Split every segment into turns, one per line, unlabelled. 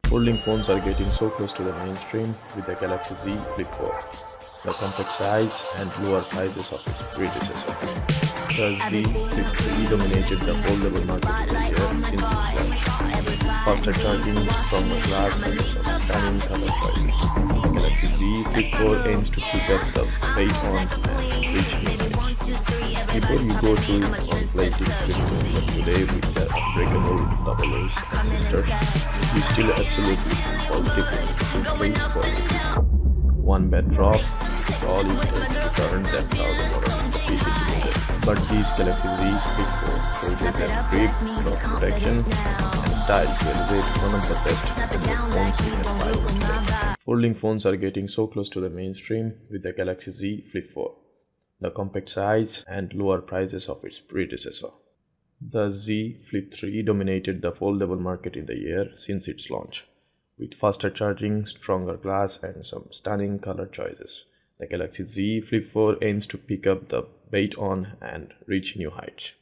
Folding phones are getting so close to the mainstream with the Galaxy Z Flip4. The compact size and lower prices of its predecessor. The Z Flip3 dominated the foldable market in the year since its launch. Faster charging, stronger glass, and some stunning color choices. The Galaxy Z Flip4 aims to keep up the weight on and reach new heights. Before you go to conflating flip phones of today with their unbreakable double O's and sisters, you still absolutely positively case for it. One bad drop is all it takes to turn that $1,000 piece into music. But these Galaxy Z Flip4 choices have grip, drop protection, and style to elevate one of the best Android phones you can buy today. Folding phones are getting so close to the mainstream with the Galaxy Z Flip4. The compact size and lower prices of its predecessor. The Z Flip3 dominated the foldable market in the year since its launch. With faster charging, stronger glass, and some stunning color choices, the Galaxy Z Flip4 aims to pick up the weight on and reach new heights.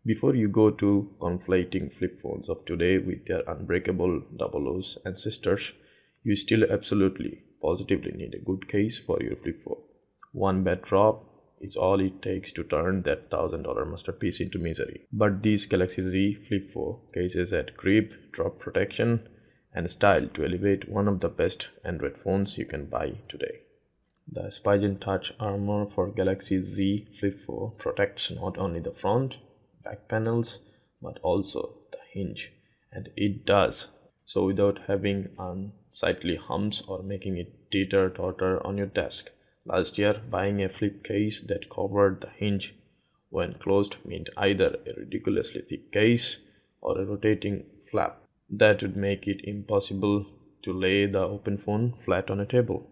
Before you go to conflating flip phones of today with their unbreakable double O's and sisters, you still absolutely positively need a good case for your Flip4. One bad drop is all it takes to turn that $1,000 masterpiece into misery. But these Galaxy Z Flip4 cases add grip, drop protection, and style to elevate one of the best Android phones you can buy today. The Spigen Touch Armor for Galaxy Z Flip4 protects not only the front, back panels, but also the hinge, and it does so without having unsightly humps or making it teeter-totter on your desk. Last year, buying a flip case that covered the hinge when closed meant either a ridiculously thick case or a rotating flap that would make it impossible to lay the open phone flat on a table.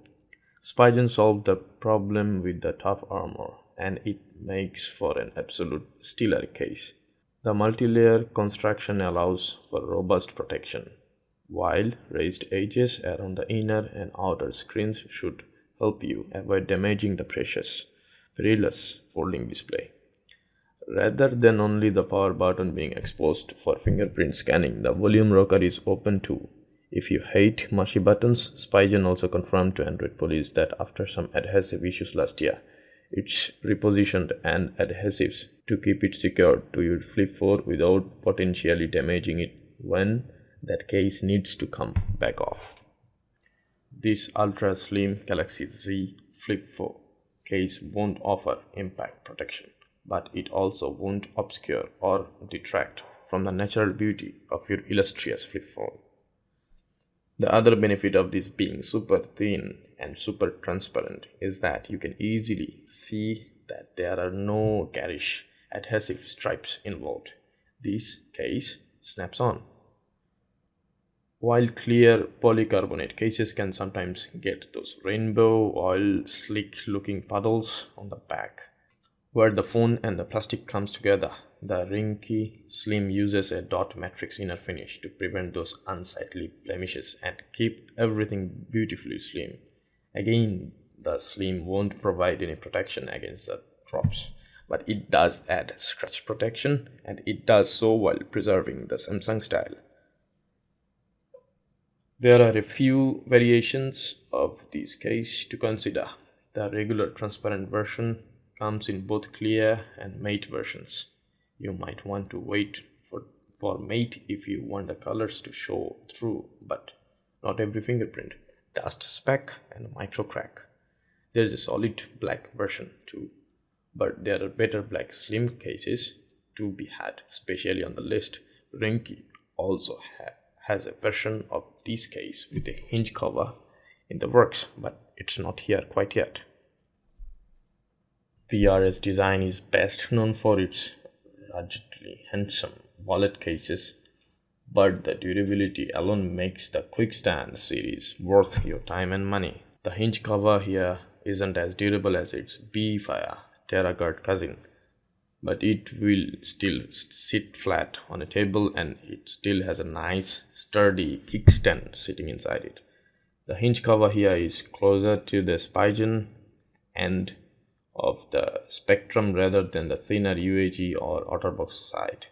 Spigen solved the problem with the tough armor, and it makes for an absolute stellar case. The multi-layer construction allows for robust protection, while raised edges around the inner and outer screens should help you avoid damaging the perilous folding display. Rather than only the power button being exposed for fingerprint scanning, the volume rocker is open too. If you hate mushy buttons, Spigen also confirmed to Android police that after some adhesive issues last year, it's repositioned and adhesives to keep it secured to your Flip4 without potentially damaging it when that case needs to come back off. This ultra slim Galaxy Z Flip4 case won't offer impact protection, but it also won't obscure or detract from the natural beauty of your illustrious flip phone. The other benefit of this being super thin and super transparent is that you can easily see that there are no garish adhesive stripes involved. This case snaps on. While clear polycarbonate cases can sometimes get those rainbow oil slick looking puddles on the back where the phone and the plastic comes together, the Rinky Slim uses a dot matrix inner finish to prevent those unsightly blemishes and keep everything beautifully slim. Again, the Slim won't provide any protection against the drops, but it does add scratch protection, and it does so while preserving the Samsung style. There are a few variations of this case to consider. The regular transparent version comes in both clear and matte versions. You might want to wait for matte if you want the colors to show through, but not every fingerprint, dust speck, and micro crack. There is a solid black version too, but there are better black slim cases to be had, especially on the list. Rinky also has a version of this case with a hinge cover in the works, but it's not here quite yet. PRS design is best known for its ruggedly handsome wallet cases, but the durability alone makes the Quick Stand series worth your time and money. The hinge cover here isn't as durable as its beefier TerraGuard cousin, but it will still sit flat on a table, and it still has a nice sturdy kickstand sitting inside it. The hinge cover here is closer to the Spigen end of the spectrum rather than the thinner UAG or OtterBox side.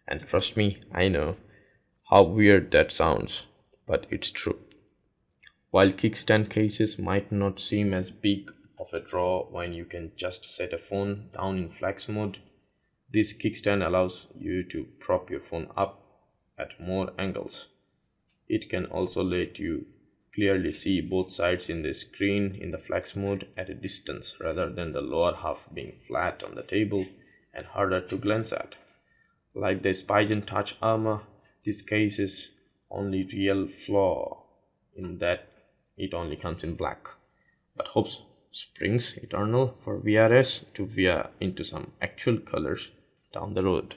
And trust me, I know how weird that sounds, but it's true. While kickstand cases might not seem as big of a draw when you can just set a phone down in flex mode, this kickstand allows you to prop your phone up at more angles. It can also let you clearly see both sides in the screen in the flex mode at a distance rather than the lower half being flat on the table and harder to glance at. Like the Spigen Touch Armor, this case is only real flaw in that it only comes in black, but hopes springs eternal for VRS to veer into some actual colors down the road.